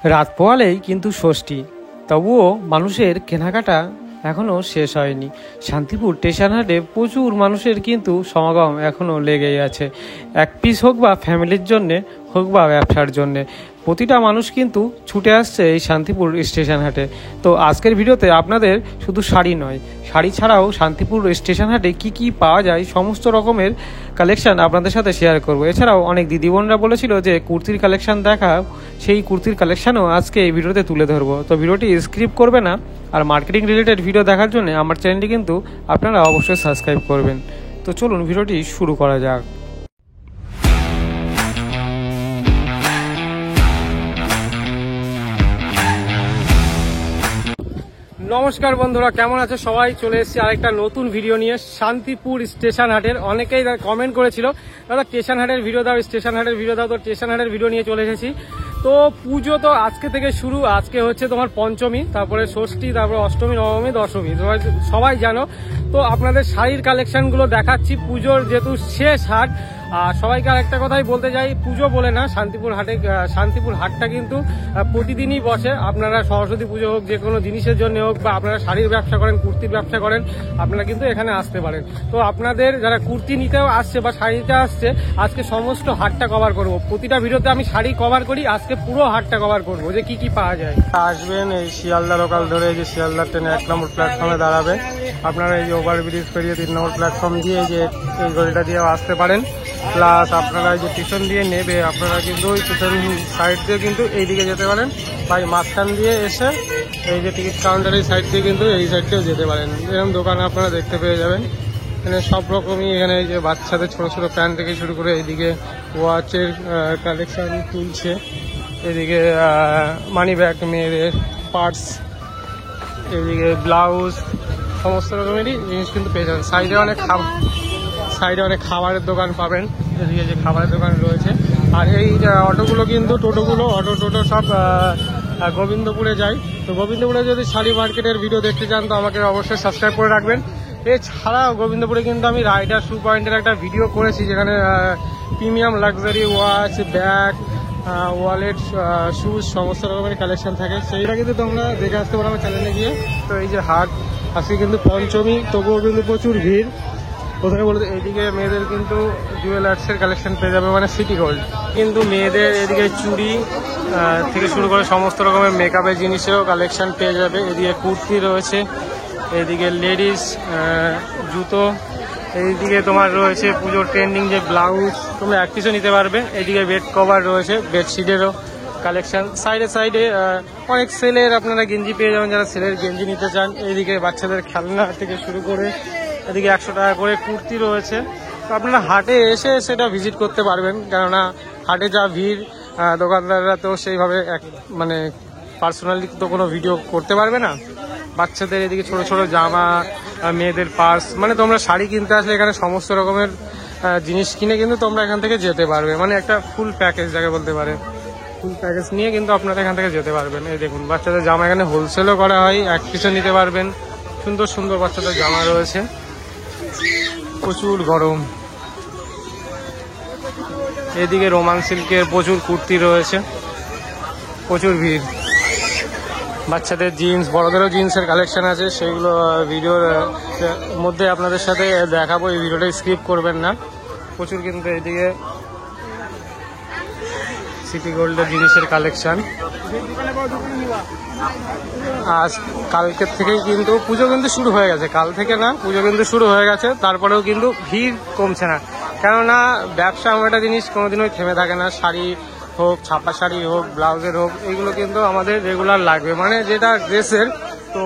রাত পোহালেই কিন্তু ষষ্ঠী, তবুও মানুষের কেনাকাটা এখনও শেষ হয়নি। শান্তিপুর স্টেশন হাটে প্রচুর মানুষের কিন্তু সমাগম এখনও লেগেই আছে। এক পিস হোক বা ফ্যামিলির জন্যে হোক বা ব্যবসার জন্যে, প্রতিটা মানুষ কিন্তু ছুটে আসছে এই শান্তিপুর স্টেশন হাটে। তো আজকের ভিডিওতে আপনাদের শুধু শাড়ি নয়, শাড়ি ছাড়াও শান্তিপুর স্টেশন হাটে কি কি পাওয়া যায় সমস্ত রকমের কালেকশান আপনাদের সাথে শেয়ার করব। এছাড়াও অনেক দিদিবোনরা বলেছিল যে কুর্তির কালেকশান দেখাও, সেই কুর্তির কালেকশানও আজকে এই ভিডিওতে তুলে ধরবো। তো ভিডিওটি স্কিপ করবে না, আর মার্কেটিং রিলেটেড ভিডিও দেখার জন্য আমার চ্যানেলটি কিন্তু আপনারা অবশ্যই সাবস্ক্রাইব করবেন। তো চলুন ভিডিওটি শুরু করা যাক। নমস্কার বন্ধুরা, কেমন আছে সবাই? চলে এসেছি আরেকটা নতুন ভিডিও নিয়ে শান্তিপুর স্টেশন হাটের। অনেকেই কমেন্ট করেছিল দাদা স্টেশন হাটের ভিডিও দাও, স্টেশন হাটের ভিডিও দাও। তো স্টেশন হাটের ভিডিও নিয়ে চলে এসেছি। তো পুজো তো আজকে থেকে শুরু। আজকে হচ্ছে তোমার পঞ্চমী, তারপরে ষষ্ঠী, তারপরে অষ্টমী, নবমী, দশমী, সবাই জানো। তো আপনাদের শাড়ির কালেকশনগুলো দেখাচ্ছি। পুজোর যেহেতু শেষ হাট, আর সবাইকে আরেকটা কথাই বলতে চাই, পুজো বলে না, শান্তিপুর হাটটা কিন্তু প্রতিদিনই বসে। আপনারা সরস্বতী পুজো হোক, যে কোনো জিনিসের জন্য হোক, বা আপনারা শাড়ির ব্যবসা করেন, কুর্তির ব্যবসা করেন, আপনারা কিন্তু এখানে আসতে পারেন। তো আপনাদের যারা কুর্তি নিতেও আসছে বা শাড়ি নিতে আসছে, আজকে সমস্ত হাটটা কভার করব। প্রতিটা ভিডিওতে আমি শাড়ি কভার করি, আজকে পুরো হাটটা কভার করবো যে কি কি পাওয়া যায়। আসবেন এই শিয়ালদা লোকাল ধরে, এই যে শিয়ালদা ট্রেনে 1 নম্বর প্ল্যাটফর্মে দাঁড়াবে। আপনারা এই যে ওভারব্রিজ পেরিয়ে 3 নম্বর প্ল্যাটফর্ম দিয়ে যে এই গলিটা দিয়েও আসতে পারেন। প্লাস আপনারা যে পিছন দিয়ে নেবে, আপনারা কিন্তু ওই পিছন সাইড দিয়ে কিন্তু এইদিকে যেতে পারেন, বা মাঝখান দিয়ে এসে এই যে টিকিট কাউন্টারের সাইড দিয়ে কিন্তু এই সাইড দিয়েও যেতে পারেন। এরকম দোকান আপনারা দেখতে পেয়ে যাবেন। এখানে সব রকমই, এখানে এই যে বাচ্চাদের ছোট ছোট প্যান্ট থেকে শুরু করে এইদিকে ওয়াচের কালেকশন তুলছে, এদিকে মানি ব্যাগ, মেয়েদের পার্স, এদিকে ব্লাউজ, সমস্ত রকমেরই জিনিস কিন্তু পেয়ে যাবেন। সাইডে অনেক খাবারের দোকান পাবেন, এদিকে যে খাবারের দোকান রয়েছে। আর এই অটোগুলো কিন্তু টোটো সব গোবিন্দপুরে যায়। তো গোবিন্দপুরে যদি শাড়ি মার্কেটের ভিডিও দেখতে চান তো আমাকে অবশ্যই সাবস্ক্রাইব করে রাখবেন। এছাড়াও গোবিন্দপুরে কিন্তু আমি রাইডার শু পয়েন্টের একটা ভিডিও করেছি, যেখানে premium luxury watch, bag, wallet, shoes, সমস্ত রকমের কালেকশন থাকে। সেইটা কিন্তু তোমরা দেখে আসতে পারো আমার চ্যানেলে গিয়ে। তো এই যে হাট, আজকে কিন্তু পঞ্চমী, তবুও কিন্তু প্রচুর ভিড়। প্রথমে বলতে এইদিকে মেয়েদের কিন্তু জুয়েলার্সের কালেকশন পেয়ে যাবে, মানে সিটি গোল্ড। কিন্তু মেয়েদের এদিকে চুড়ি থেকে শুরু করে সমস্ত রকমের মেকআপের জিনিসেরও কালেকশন পেয়ে যাবে। এদিকে কুর্তি রয়েছে, এদিকে লেডিস জুতো, এইদিকে তোমার রয়েছে পুজোর ট্রেন্ডিং যে ব্লাউজ, তোমরা এক পিসও নিতে পারবে। এদিকে বেড কভার রয়েছে, বেডশিটেরও কালেকশন। সাইডে অনেক সেলের আপনারা গেঞ্জি পেয়ে যাবেন, যারা সেলের গেঞ্জি নিতে চান। এইদিকে বাচ্চাদের খেলনা থেকে শুরু করে এদিকে 100 টাকা করে কুর্তি রয়েছে। তো আপনারা হাটে এসে সেটা ভিজিট করতে পারবেন, কেননা হাটে যা ভিড়, দোকানদাররা তো সেইভাবে মানে পার্সোনালি তো কোনো ভিডিও করতে পারবে না। বাচ্চাদের এদিকে ছোট ছোট জামা, মেয়েদের পার্স, মানে তোমরা শাড়ি কিনতে আসলে এখানে সমস্ত রকমের জিনিস কিনে কিন্তু তোমরা এখান থেকে যেতে পারবে। মানে একটা ফুল প্যাকেজ যাকে বলতে পারে, ফুল প্যাকেজ নিয়ে কিন্তু আপনারা এখান থেকে যেতে পারবেন। এই দেখুন বাচ্চাদের জামা এখানে হোলসেলও করা হয়, এক পিসও নিতে পারবেন। সুন্দর সুন্দর বাচ্চাদের জামা রয়েছে। প্রচুর গরম। এদিকে রোমান সিল্কের প্রচুর কুর্তি রয়েছে, প্রচুর ভিড়। বাচ্চাদের জিন্স, বড়দেরও জিন্সের কালেকশন আছে, সেগুলো ভিডিওর মধ্যে আপনাদের সাথে দেখাবো। এই ভিডিওটা স্কিপ করবেন না। প্রচুর কিন্তু এদিকে সিটি গোল্ডের জিনিসের কালেকশন। আজ কালকের থেকেই কিন্তু পুজো কিন্তু শুরু হয়ে গেছে, কাল থেকে না, পুজো কিন্তু শুরু হয়ে গেছে। তারপরেও কিন্তু ভিড় কমছে না, কেননা ব্যবসা এমন একটা জিনিস কোনোদিনই থেমে থাকে না। শাড়ি হোক, ছাপা শাড়ি হোক, ব্লাউজের হোক, এইগুলো কিন্তু আমাদের রেগুলার লাগবে, মানে যেটা ড্রেসের। তো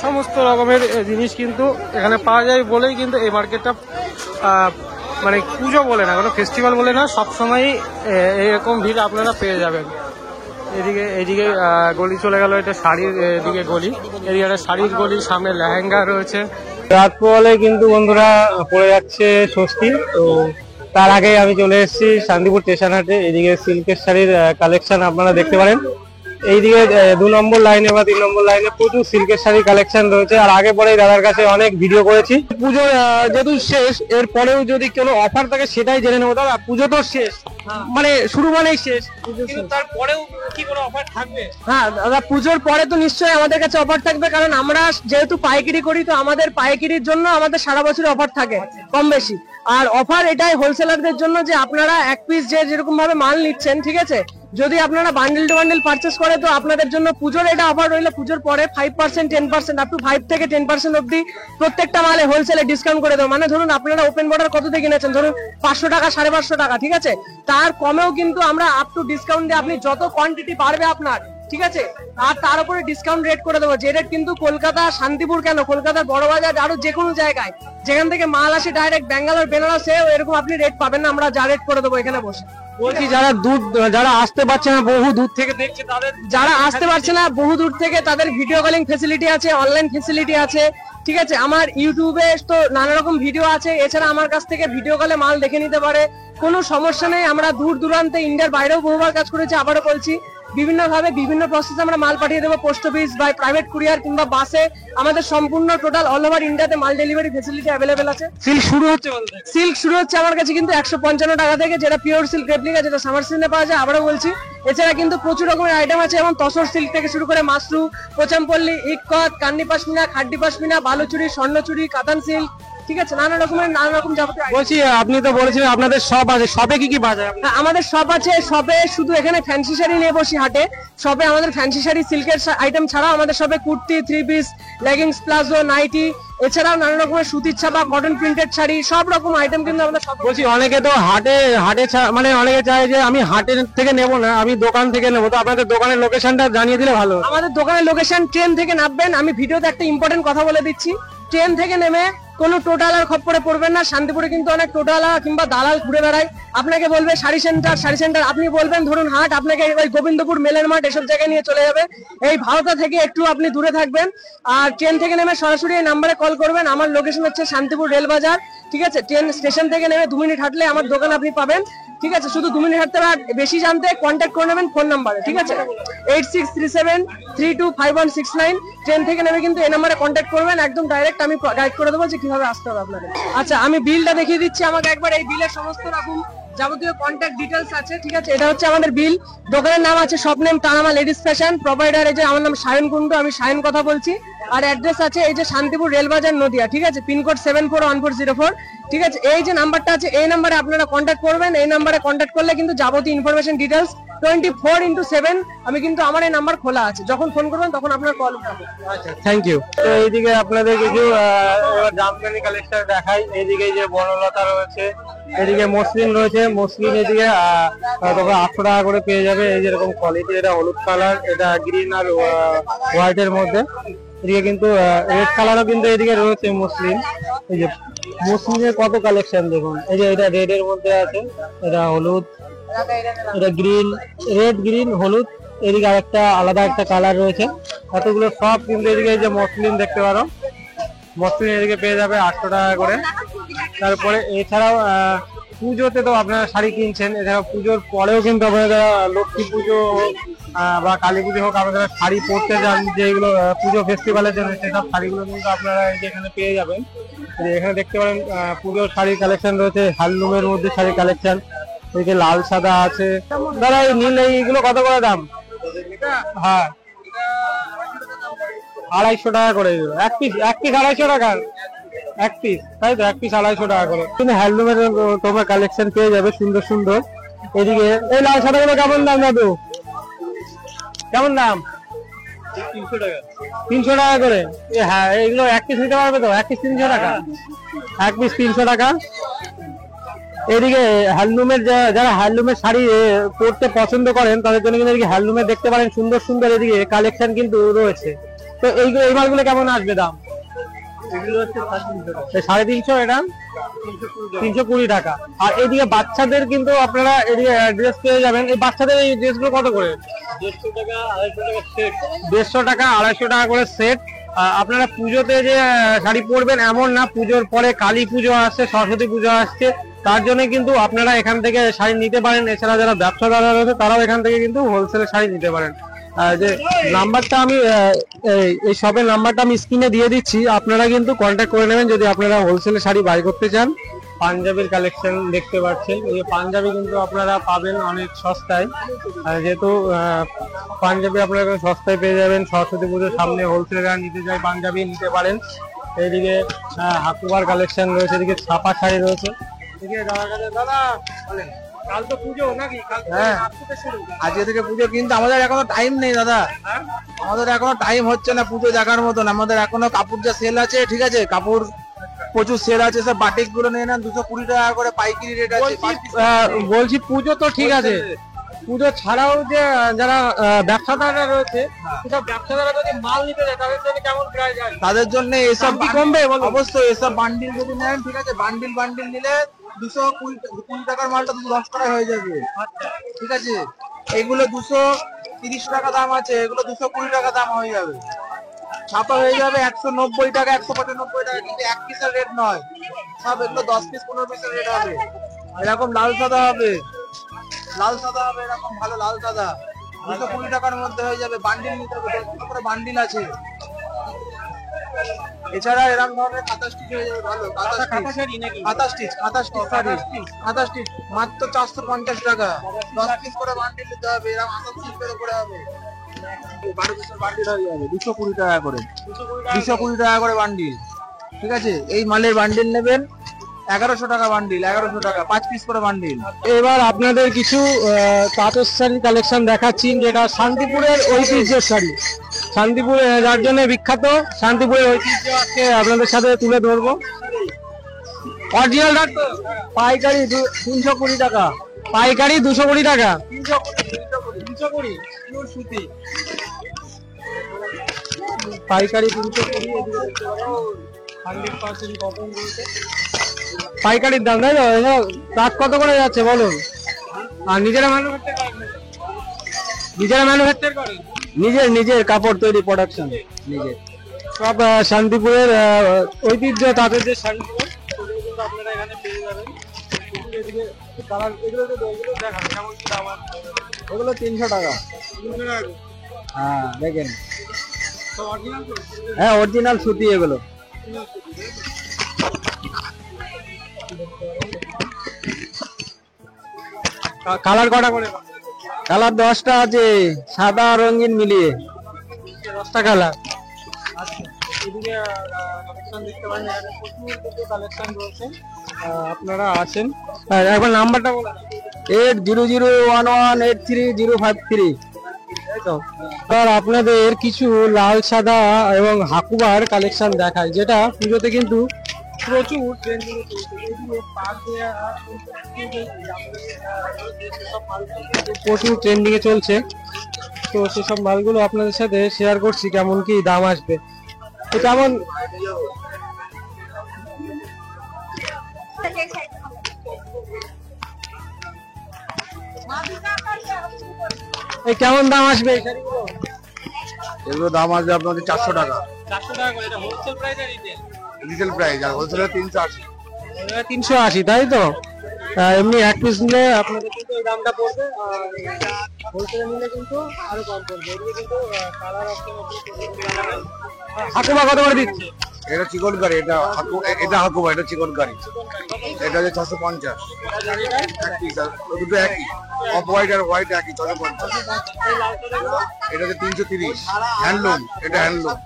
সমস্ত রকমের জিনিস কিন্তু এখানে পাওয়া যায় বলেই কিন্তু এই মার্কেটটা মানে পুজো বলে না, কোনো ফেস্টিভ্যাল বলে না, সবসময়ই এরকম ভিড় আপনারা পেয়ে যাবেন। এদিকে গলি চলে গেল, এটা শাড়ির এদিকে গলি, এদিকে একটা শাড়ির গলি, সামনে লেহেঙ্গা রয়েছে। রাত পোহালে কিন্তু বন্ধুরা পড়ে যাচ্ছে ষষ্ঠী। তো তার আগে আমি চলে এসেছি শান্তিপুর স্টেশন হাটে। এদিকে সিল্কের শাড়ির কালেকশন আপনারা দেখতে পারেন। এইদিকে 2 নম্বর লাইনে বা 3 নম্বর লাইনে প্রচুর সিল্কের শাড়ি কালেকশন রয়েছে। আর আগে পরে দাদার কাছে অনেক ভিডিও করেছি। পুজো যেহেতু শেষ, এর পরেও যদি কোনো অফার থাকে সেটাই জেনে নেবো। দাদা পুজো তো শেষ, মানে শুরু মানেই শেষ, কিন্তু তারপরেও কি কোনো অফার থাকবে? হ্যাঁ দাদা, পুজোর পরে তো নিশ্চয়ই আমাদের কাছে অফার থাকবে, কারণ আমরা যেহেতু পাইকারি করি, তো আমাদের পাইকারির জন্য আমাদের সারা বছর অফার থাকে কম বেশি। আর অফার এটাই হোলসেলারদের জন্য যে আপনারা এক পিস যেরকম ভাবে মাল নিচ্ছেন, ঠিক আছে, যদি আপনারা বান্ডেল টু বান্ডেল পারচেস করে, তো আপনাদের জন্য পুজোর এটা অফার রইলে পুজোর পরে 5%, 10%, আপ টু 5 থেকে 10% অব্দি প্রত্যেকটা মালে হোলসেলে ডিসকাউন্ট করে দেবো। মানে ধরুন আপনারা ওপেন বর্ডার কত দিয়ে কিনেছেন, ধরুন 500 টাকা, 550 টাকা, ঠিক আছে, তার কমেও কিন্তু আমরা আপ টু ডিসকাউন্ট দিয়ে আপনি যত কোয়ান্টিটি বাড়বে আপনার, ঠিক আছে, আর তার উপরে ডিসকাউন্ট রেট করে দেবো। যে রেট কিন্তু কলকাতা, শান্তিপুর কেন, কলকাতার বড় বাজার আরো যে কোনো জায়গায় যেখান থেকে মাল আসে ডাইরেক্ট ব্যাঙ্গালোর, বেনারসে, এরকম আপনি রেট পাবেন না, আমরা যা রেট করে দেবো এখানে বসে। বলছি যারা আসতে পারছে না, বহু দূর থেকে দেখছে, তাদের, যারা আসতে পারছে না বহু দূর থেকে, তাদের ভিডিও কলিং ফেসিলিটি আছে, অনলাইন ফেসিলিটি আছে, ঠিক আছে। আমার ইউটিউবে তো নানা রকম ভিডিও আছে, এছাড়া আমার কাছ থেকে ভিডিও কলে মাল দেখে নিতে পারে, কোনো সমস্যা নেই। আমরা দূর দূরান্তে ইন্ডিয়ার বাইরেও বহুবার কাজ করেছি, আবারও বলছি, বিভিন্ন ভাবে বিভিন্ন প্রসেসে আমরা মাল পাঠিয়ে দেবো, পোস্ট অফিস বা প্রাইভেট কুরিয়ার কিংবা বাসে। আমাদের সম্পূর্ণ টোটাল অল ওভার ইন্ডিয়াতে মাল ডেলিভারি ফেসিলিটি অ্যাভেলেবেল আছে। সিল্ক শুরু হচ্ছে বলতে, সিল্ক শুরু হচ্ছে আমার কাছে কিন্তু 155 টাকা থেকে, যেটা পিওর সিল্ক রেপ্লিকা, যেটা সামার সিজনে পাওয়া যায়, আবারও বলছি। এছাড়া কিন্তু প্রচুর রকমের আইটেম আছে, যেমন তসর সিল্ক থেকে শুরু করে মাসরু, পোচামপল্লী, ইক্কত, কান্নি পাশমিনা, খাড্ডি পাশমিনা, বালুচুরি, স্বর্ণচুরি, কাতান সিল্ক, ঠিক আছে, নানা রকম যাবতীয়। বলছি আপনি তো বলেছিলেন আপনাদের শপ আছে, শপে কি কি পাওয়া যায়? আমাদের শপ আছে, শপে শুধু এখানে ফ্যান্সি শাড়ি নিয়ে বসি হাটে। শপে আমাদের ফ্যান্সি শাড়ি, সিল্কের আইটেম ছাড়াও আমাদের শপে kurti, 3 piece, leggings, palazzo, nighty, এছাড়াও নানা রকমের সুতির ছাপা, কটন প্রিন্টেড শাড়ি, সব রকম আইটেম কিন্তু আমাদের শপ। বলছি অনেকে তো হাটে মানে অনেকে চায় যে আমি হাটের থেকে নেবো না, আমি দোকান থেকে নেবো, তো আপনাদের দোকানের লোকেশনটা জানিয়ে দিলে ভালো। আমাদের দোকানের লোকেশন, ট্রেন থেকে নামবেন, আমি ভিডিওতে একটা ইম্পর্টেন্ট কথা বলে দিচ্ছি, ট্রেন থেকে নেমে কোনো টোটালার খপ্পরে পড়বেন না। শান্তিপুরে কিন্তু অনেক টোটালা কিংবা দালাল ঘুরে বেড়ায়, আপনাকে বলবে শাড়ি সেন্টার, আপনি বলবেন ধরুন হাট, আপনাকে ওই গোবিন্দপুর, মেলের মাঠ, এসব জায়গায় নিয়ে চলে যাবে। এই ভারতা থেকে একটু আপনি দূরে থাকবেন, আর ট্রেন থেকে নেমে সরাসরি এই নাম্বারে কল করবেন। আমার লোকেশন হচ্ছে শান্তিপুর রেল বাজার, ঠিক আছে। ট্রেন স্টেশন থেকে নেমে 2 মিনিট হাঁটলে আমার দোকান আপনি পাবেন, ঠিক আছে। শুধু 2 মিনিট হাঁটতে হবে, বেশি জানতে কন্ট্যাক্ট করে নেবেন ফোন নাম্বারে, ঠিক আছে, 8637325169। ট্রেন থেকে নেমে কিন্তু এই নাম্বারে কন্ট্যাক্ট করবেন, একদম ডাইরেক্ট আমি গাইড করে দেবো যে কিভাবে আসতে হবে আপনাদের। আচ্ছা, আমি বিলটা দেখিয়ে দিচ্ছি, আমাকে একবার এই বিলের সমস্ত রকম যাবতীয় কন্ট্যাক্ট ডিটেলস আছে, ঠিক আছে। এটা হচ্ছে আমাদের বিল। দোকানের নাম আছে শপ নেম তানামা লেডিস ফ্যাশন, প্রোভাইডার এই যে আমার নাম সায়ন কুন্ডু, আমি সায়ন কথা বলছি। আর অ্যাড্রেস আছে এই যে শান্তিপুর রেলবাজার, নদিয়া, ঠিক আছে, পিনকোড 741404, ঠিক আছে। এই যে নাম্বারটা আছে, এই নাম্বারে আপনারা কন্ট্যাক্ট করবেন। এই নাম্বারে কন্ট্যাক্ট করলে কিন্তু যাবতীয় ইনফরমেশন ডিটেলস 24x7 আমি কিন্তু আমার এই নাম্বার খোলা আছে, যখন ফোন করবেন তখন আপনার কল উঠাবে। আচ্ছা, থ্যাংক ইউ। তো এইদিকে আপনাদের কিছু জামদানি কালেকশন দেখাই। এইদিকে যে বনলতা রয়েছে, এদিকে মসলিন রয়েছে, মসলিন এদিকে তবে 800 টাকা করে পেয়ে যাবে। এই যেরকম কোয়ালিটি, এটা হলুদ কালার, এটা গ্রিন আর হোয়াইটের মধ্যে। এদিকে কিন্তু রেড কালারও কিন্তু এদিকে রয়েছে মসলিন। এই যে মসলিনের কত কালেকশন দেখুন, এই যে এটা রেড এর মধ্যে আছে, এটা হলুদ, এটা গ্রিন, রেড, গ্রিন, হলুদ, এদিকে আরেকটা আলাদা একটা কালার রয়েছে। এতগুলো সব কিন্তু এদিকে এই যে মসলিন দেখতে পারো, মসলিন এদিকে পেয়ে যাবে 800 টাকা করে। তারপরে এছাড়াও পুজোতে তো আপনারা শাড়ি কিনছেন, এছাড়া পুজোর পরেও কিন্তু আপনারা লক্ষ্মী পুজো বা কালী পুজো হোক, আপনারা শাড়ি পরতে যান যেগুলো পুজো ফেস্টিভ্যালের জন্য, সেসব শাড়িগুলো কিন্তু আপনারা এখানে পেয়ে যাবেন। এখানে দেখতে পারেন পুজোর শাড়ির কালেকশন রয়েছে, হ্যান্ডলুমের মধ্যে শাড়ির কালেকশন, এদিকে লাল সাদা আছে। দাদা এই নীল এইগুলো কত করে দাম? হ্যাঁ, 250 টাকা করে, এক পিস 250 টাকা এক পিস, তাই তো, এক পিস 250 টাকা করে। কিন্তু হ্যান্ডলুমের তোমার কালেকশন পেয়ে যাবে সুন্দর সুন্দর। এদিকে এই লাল সাদা গুলো কেমন দাম দাদু, কেমন দাম? 300 টাকা। 300 টাকা করে? হ্যাঁ, এইগুলো এক পিস নিতে পারবে তো? এক পিস 300 টাকা, এক পিস 300 টাকা। এদিকে হ্যান্ডলুমের যারা হ্যান্ডলুমের শাড়ি পরতে পছন্দ করেন তাদের জন্য কিন্তু এদিকে হ্যান্ডলুমের দেখতে পারেন সুন্দর সুন্দর এদিকে কালেকশন কিন্তু রয়েছে। তো এইগুলো, এই মালগুলো কেমন আসবে দাম? এগুলো হচ্ছে 350, এটা 320 টাকা। আর এইদিকে বাচ্চাদের কিন্তু আপনারা এদিকে ড্রেস পেয়ে যাবেন। এই বাচ্চাদের এই ড্রেসগুলো কত করে? 150 টাকা, 250 টাকা সেট। 150 টাকা, 250 টাকা করে সেট। আপনারা পুজোতে যে শাড়ি পরবেন এমন না, পুজোর পরে কালী পুজো আসছে, সরস্বতী পুজো আসছে, তার জন্য কিন্তু আপনারা এখান থেকে শাড়ি নিতে পারেন। এছাড়া যারা ব্যবসাদাররা রয়েছে তারাও এখান থেকে কিন্তু হোলসেলে শাড়ি নিতে পারেন। যে নাম্বারটা আমি এই শপের নাম্বারটা আমি স্ক্রিনে দিয়ে দিচ্ছি, আপনারা কিন্তু কন্ট্যাক্ট করে নেবেন যদি আপনারা হোলসেলে শাড়ি বাই করতে চান। পাঞ্জাবির কালেকশন দেখতে পাচ্ছেন, এই পাঞ্জাবি কিন্তু আপনারা পাবেন অনেক সস্তায়, যেহেতু পাঞ্জাবি আপনারা সস্তায় পেয়ে যাবেন। সরস্বতী পুজোর সামনে হোলসেলার নিতে যায় পাঞ্জাবি নিতে পারেন। এইদিকে হাকুবার কালেকশন রয়েছে, এদিকে ছাপা শাড়ি রয়েছে। এদিকে দাদা বলেন, কাল তো পুজো নাকি? হ্যাঁ, আজকে থেকে পুজো, কিন্তু আমাদের এখনো টাইম নেই দাদা। আমাদের এখনো টাইম হচ্ছে না পুজো দেখার মতন। আমাদের এখনো কাপড় যা সেল আছে, ঠিক আছে, কাপড় প্রচুর সেল আছে। সব বাটিক গুলো নিয়ে নেন, 220 টাকা করে পাইকারি রেট আছে। বলছি পুজো তো ঠিক আছে, পুজো ছাড়াও যে যারা ব্যবসাদাররা রয়েছে, সেসব ব্যবসাদাররা যদি মাল নিতে যায় তাদের জন্য কেমন প্রাইস আছে? তাদের জন্য এসব কি কমবে? অবশ্যই এসব বান্ডিল যদি নেন, ঠিক আছে, বান্ডিল বান্ডিল নিলে 220 টাকার মালটা 210 টাকায় হয়ে যাবে। ঠিক আছে, এগুলো 230 টাকা দাম আছে, এগুলো 220 টাকা দাম হয়ে যাবে। ছাপা হয়ে যাবে 190 টাকা, 195 টাকা, কিন্তু এক পিসের রেট নয় সব, এগুলো 10 পিস 15 পিসের রেট হবে। এরকম লাল সাদা হবে, লাল সাদা হবে, এরকম ভালো লাল সাদা 220 টাকার মধ্যে হয়ে যাবে। বান্ডিল নিতে হবে, 10 পিস করে বান্ডিল আছে। এছাড়া এরকম ধরনের কাঁথা স্টিচ হয়ে যাবে, ভালো কাঁথা স্টিচ মাত্র 450 টাকা, 10 পিস করে বান্ডিল নিতে হবে। এরকম 8 পিস করে হবে, 12 পিসের বান্ডিল হয়ে যাবে 220 টাকা করে, 220 টাকা করে বান্ডিল। ঠিক আছে, এই মালের বান্ডিল নেবেন 1100 টাকা বান্ডিল, 1100 টাকা 5 পিস করে বান্ডিল। এবার আপনাদের কিছু তাঁতের শাড়ি কালেকশন দেখাচ্ছি, যেটা শান্তিপুরের ঐতিহ্যের শাড়ি। শান্তিপুরে যার জন্য বিখ্যাত, শান্তিপুরের ঐতিহ্য আজকে আপনাদের সাথে তুলে ধরবো। অরিজিনাল পাইকারি 320 টাকা, পাইকারি 220 টাকা, 320 পিওর সুতি পাইকারি 320, 100% কটন রয়েছে। পাইকারির দাম তাই তো? তাঁত কত করে যাচ্ছে বলুন? আর নিজেরা ম্যানুফ্যাকচার করেন? নিজের কাপড় তৈরি, প্রোডাকশন নিজের। সব শান্তিপুরের ঐতিহ্য তাদের যে শাড়িগুলো, সেগুলো কিন্তু আপনারা এখানে পেয়ে যাবেন। এদিকে কালার, এগুলো দেখান কেমন কি দাম আছে। এগুলো 300 টাকা। 300 টাকা? হ্যাঁ দেখেন, সব অরিজিনাল তো? হ্যাঁ অরিজিনাল সুতি এগুলো। কালার কটা করে? কালার 10টা আছে, সাদা রঙিন মিলিয়ে 10টা কালার। আচ্ছা, এদিকে কালেকশন দেখতে পারেন, এখানে প্রচুর কালেকশন রয়েছে। আপনারা আছেন, একবার নাম্বারটা বলুন। 8001183053। আর আপনাদের কিছু লাল সাদা এবং হাকুবার কালেকশন দেখায়, যেটা পুজোতে কিন্তু প্রচুর ট্রেন্ডিং এ চলছে। এগুলো পার দেয়া প্রচুর ট্রেন্ডিং এ চলছে, তো সেসব মালগুলো আপনাদের সাথে শেয়ার করছি কেমন কি দাম আসবে। তো কেমন কেমন দাম আসবে এই শাড়িগুলো? এগুলো দাম আসবে আপনাদের 400 টাকা। 400 টাকা করে। এটা হোলসেল প্রাইস আর রিটেল প্রাইস, আর হোলসেলে 380। 380 তাই তো? এমনি এক পিস নিলে আপনাদের কিন্তু এই দামটা পড়বে, আর হোলসেলে নিলে কিন্তু আরো কম পড়বে। এগুলো কিন্তু কালার অপশন হাকুমা কত করে দিচ্ছে? এটা চিকন কারি, এটা হাকুবা, এটা চিকন কারি। এটা হচ্ছে 650। এক পিস, দুটো একই, অফ হোয়াইট আর হোয়াইট একই, 650। এটা হচ্ছে 330, হ্যান্ডলুম, এটা হ্যান্ডলুম।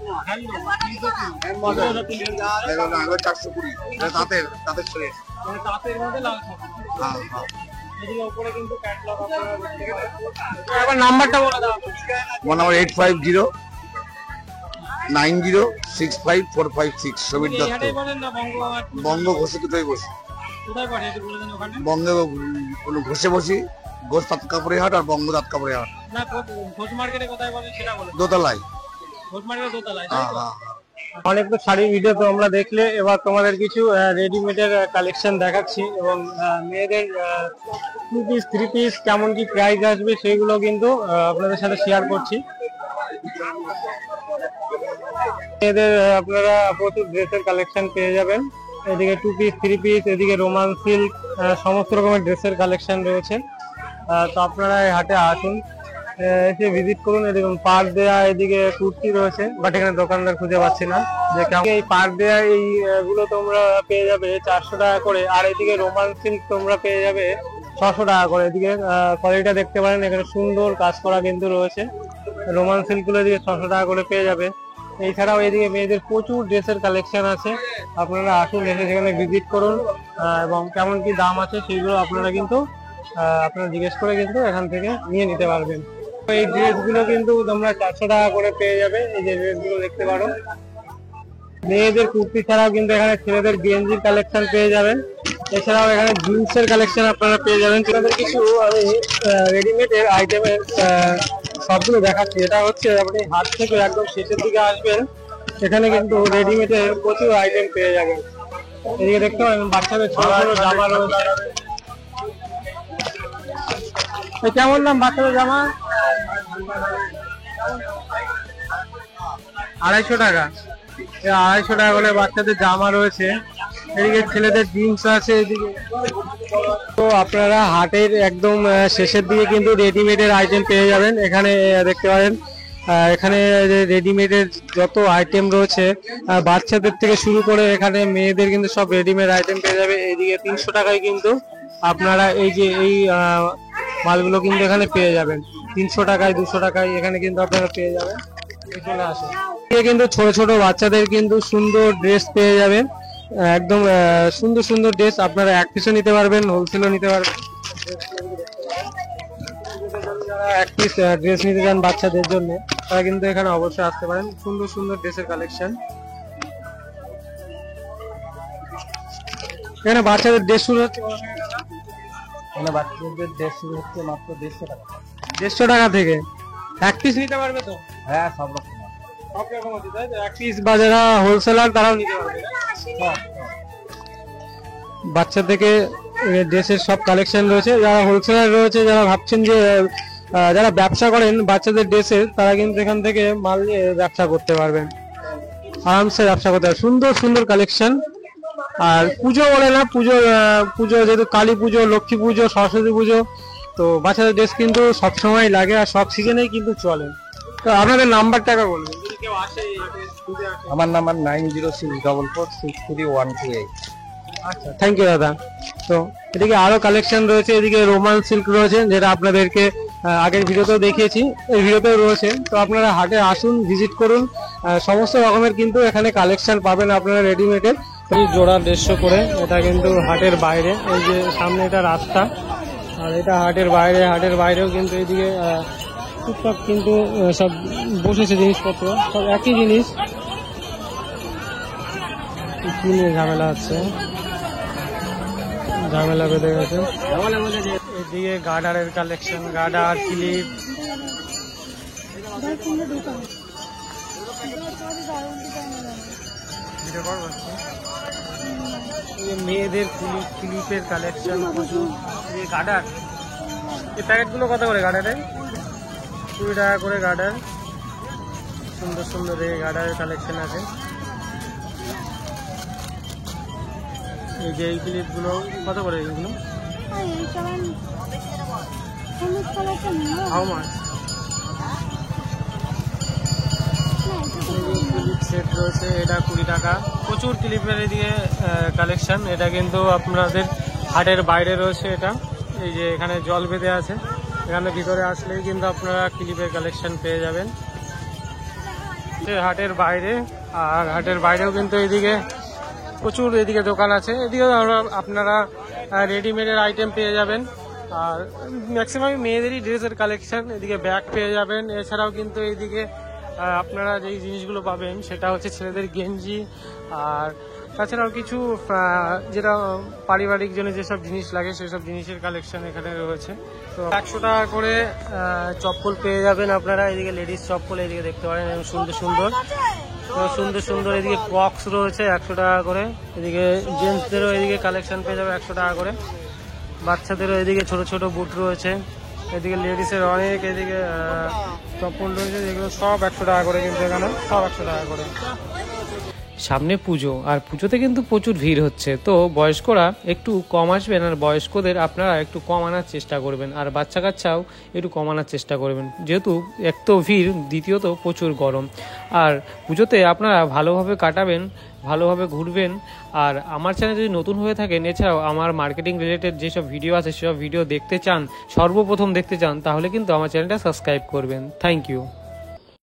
420, এটা তাঁতের থ্রেড। তাঁতের মধ্যে লাল ছাপা। হ্যাঁ হ্যাঁ। এদিকে উপরে কিন্তু ক্যাটালগ আপনারা দেখতে পাচ্ছেন। এবার নাম্বারটা বলে দাও। আমার নাম্বার 8509065456, সমীর দত্ত। বঙ্গ ঘোষে দুটোই বসি, বঙ্গ ঘোষে বসি, ঘোষ তাঁত কাপড়ের হাট আর বঙ্গ তাঁত কাপড়ের হাট। দোতলায়। হ্যাঁ হ্যাঁ। অনেক তো শাড়ির ভিডিও তো আমরা দেখলে, এবার তোমাদের কিছু রেডিমেডের কালেকশন দেখাচ্ছি, এবং মেয়েদের 2 পিস 3 পিস কেমন কি প্রাইস আসবে সেগুলো কিন্তু আপনাদের সাথে শেয়ার করছি। মেয়েদের আপনারা প্রচুর ড্রেসের কালেকশন পেয়ে যাবেন। এদিকে 2 পিস 3 পিস, এদিকে রোমান সিল্ক, সমস্ত রকমের ড্রেসের কালেকশন রয়েছে। তো আপনারা এই হাটে আসুন, এসে ভিজিট করুন। এরকম পার দেয়া এদিকে কুর্তি রয়েছে, বাট এখানে দোকানদার খুঁজে পাচ্ছি না। যে কেমন এই পার দেয়া এই গুলো তোমরা পেয়ে যাবে 400 টাকা করে, আর এদিকে রোমান সিল্ক তোমরা পেয়ে যাবে 600 টাকা করে। এদিকে কোয়ালিটিটা দেখতে পারেন, এখানে সুন্দর কাজ করা কিন্তু রয়েছে। রোমান সিল্ক গুলো এদিকে 600 টাকা করে পেয়ে যাবে। এছাড়াও এদিকে মেয়েদের প্রচুর ড্রেসের কালেকশন আছে, আপনারা আসুন, এসে সেখানে ভিজিট করুন এবং কেমন কি দাম আছে সেইগুলো আপনারা কিন্তু আপনারা জিজ্ঞেস করে কিন্তু এখান থেকে নিয়ে নিতে পারবেন। এই ড্রেস গুলো কিন্তু তোমরা 400 টাকা করে পেয়ে যাবে। এই যে ড্রেস গুলো দেখতে পারো, মেয়েদের কুর্তি ছাড়াও কিন্তু এখানে ছেলেদের গেঞ্জির কালেকশন পেয়ে যাবেন। এছাড়াও এখানে জিন্সের কালেকশন আপনারা পেয়ে যাবেন। তোমাদের কিছু আমি রেডিমেড এর আইটেমের সবগুলো দেখাচ্ছি। এটা হচ্ছে আপনি হাট থেকে একদম শেষের দিকে আসবেন, এখানে কিন্তু রেডিমেড এর প্রচুর আইটেম পেয়ে যাবেন। এদিকে দেখতে পাবেন বাচ্চাদের ছোট ছোট জামা রয়েছে। কেমন দাম বাচ্চাদের জামা? 250 টাকা। 250 টাকা করে বাচ্চাদের জামা রয়েছে। এদিকে ছেলেদের জিন্স আছে। এদিকে তো আপনারা হাটের একদম শেষের দিকে কিন্তু রেডিমেডের আইটেম পেয়ে যাবেন। এখানে দেখতে পারেন, এখানে রেডিমেডের যত আইটেম রয়েছে বাচ্চাদের থেকে শুরু করে এখানে মেয়েদের কিন্তু সব রেডিমেড আইটেম পেয়ে যাবে। এদিকে 300 টাকায় কিন্তু আপনারা এই যে এই মালগুলো কিন্তু এখানে পেয়ে যাবেন। 300 টাকায় 200 টাকায় এখানে কিন্তু আপনারা পেয়ে যাবেন। চলে আসে কিন্তু ছোট ছোট বাচ্চাদের কিন্তু সুন্দর ড্রেস পেয়ে যাবেন, একদম সুন্দর সুন্দর ড্রেস। আপনারা এক পিসও নিতে পারবেন, হোলসেলও নিতে পারবেন। যারা এক পিস ড্রেস নিতে চান বাচ্চাদের জন্য, তারা কিন্তু এখানে অবশ্যই আসতে পারেন। সুন্দর সুন্দর ড্রেসের কালেকশন। এখানে বাচ্চাদের ড্রেস শুরু হচ্ছে, এখানে বাচ্চাদের ড্রেস শুরু হচ্ছে মাত্র 150 টাকা। 150 টাকা থেকে এক পিস নিতে পারবে তো? হ্যাঁ, সব রকম আছে, তাই তো? এক পিস বা যারা হোলসেলার তারাও নিতে পারবে। বাচ্চা থেকে ড্রেসের সব কালেকশন রয়েছে। যারা হোলসেলার রয়েছে, যারা ভাবছেন যে যারা ব্যবসা করেন বাচ্চাদের ড্রেসের, তারা কিন্তু এখান থেকে মাল নিয়ে ব্যবসা করতে পারবেন, আরামসে ব্যবসা করতে পারবেন। সুন্দর সুন্দর কালেকশন। আর পুজো বলে না, পুজো যেহেতু কালী পুজো, লক্ষ্মী পুজো, সরস্বতী পুজো, তো বাচ্চাদের ড্রেস কিন্তু সবসময় লাগে আর সব সিজনেই কিন্তু চলে। তো আপনাদের নাম্বারটা বলবেন যদি কেউ আসে। আমার নাম্বার 9064463128। আচ্ছা, থ্যাংক ইউ দাদা। তো এদিকে আরো কালেকশন রয়েছে। এদিকে রোমান সিল্ক রয়েছে, যেটা আপনাদেরকে আগের ভিডিওতেও দেখিয়েছি, এই ভিডিওতেও রয়েছে। তো আপনারা হাটে আসুন, ভিজিট করুন, সমস্ত রকমের কিন্তু এখানে কালেকশন পাবেন আপনারা রেডিমেডের। জোড়া 150 করে, এটা কিন্তু হাটের বাইরে। এই যে সামনে এটা রাস্তা, আর এটা হাটের বাইরে। হাটের বাইরেও কিন্তু এইদিকে টুকটাক কিন্তু সব বসেছে জিনিসপত্র, সব একই জিনিস। কি নিয়ে ঝামেলা হচ্ছে, ঝামেলা বেঁধে গেছে। এদিকে গার্ডারের কালেকশন, গার্ডার, ক্লিপ। মেয়েদের ক্লিপের কালেকশন প্রচুর। গার্ডার, এই প্যাকেটগুলো কত করে গার্ডারের? 20 টাকা করে গার্ডার। সুন্দর সুন্দর এই গার্ডারের কালেকশন আছে। এই যে এই ক্লিপগুলো কত করে? এইগুলো হাউ মাচ? ক্লিপ সেট রয়েছে, এটা 20 টাকা। প্রচুর ক্লিপের এদিকে কালেকশন। এটা কিন্তু আপনাদের হাটের বাইরে রয়েছে। এটা এই যে এখানে জল বেঁধে আছে, এখানে ভিতরে আসলেই কিন্তু আপনারা ক্লিপের কালেকশন পেয়ে যাবেন হাটের বাইরে। আর হাটের বাইরেও কিন্তু এদিকে প্রচুর এদিকে দোকান আছে। এদিকে আপনারা রেডিমেডের আইটেম পেয়ে যাবেন, আর ম্যাক্সিমাম মেয়েদেরই ড্রেসের কালেকশন। এদিকে ব্যাগ পেয়ে যাবেন। এছাড়াও কিন্তু এইদিকে আপনারা যেই জিনিসগুলো পাবেন সেটা হচ্ছে ছেলেদের গেঞ্জি, আর তাছাড়াও কিছু যেটা পারিবারিক জন্য যেসব জিনিস লাগে সেসব জিনিসের কালেকশন এখানে রয়েছে। তো 100 টাকা করে চপ্পল পেয়ে যাবেন আপনারা। এদিকে লেডিস চপ্পল এদিকে দেখতে পারেন, সুন্দর সুন্দর সুন্দর সুন্দর। এদিকে ক্রক্স রয়েছে 100 টাকা করে। এদিকে জেন্টসদেরও এদিকে কালেকশন পেয়ে যাবে 100 টাকা করে। বাচ্চাদেরও এদিকে ছোট ছোট বুট রয়েছে। এদিকে লেডিসের অনেক এদিকে চপ্পল রয়েছে, যেগুলো সব 100 টাকা করে, কিন্তু এখানে সব 100 টাকা করে। সামনে পুজো, আর পুজোতে কিন্তু প্রচুর ভিড় হচ্ছে, তো বয়স্করা একটু কম আসবেন, আর বয়স্কদের আপনারা একটু কম আনার চেষ্টা করবেন, আর বাচ্চা কাচ্চাও একটু কম আনার চেষ্টা করবেন, যেহেতু এক তো ভিড়, দ্বিতীয়ত প্রচুর গরম। আর পুজোতে আপনারা ভালোভাবে কাটাবেন, ভালোভাবে ঘুরবেন। আর আমার চ্যানেল যদি নতুন হয়ে থাকেন, এছাড়াও আমার মার্কেটিং রিলেটেড যেসব ভিডিও আছে সেসব ভিডিও দেখতে চান, সর্বপ্রথম দেখতে চান, তাহলে কিন্তু আমার চ্যানেলটা সাবস্ক্রাইব করবেন। Thank you.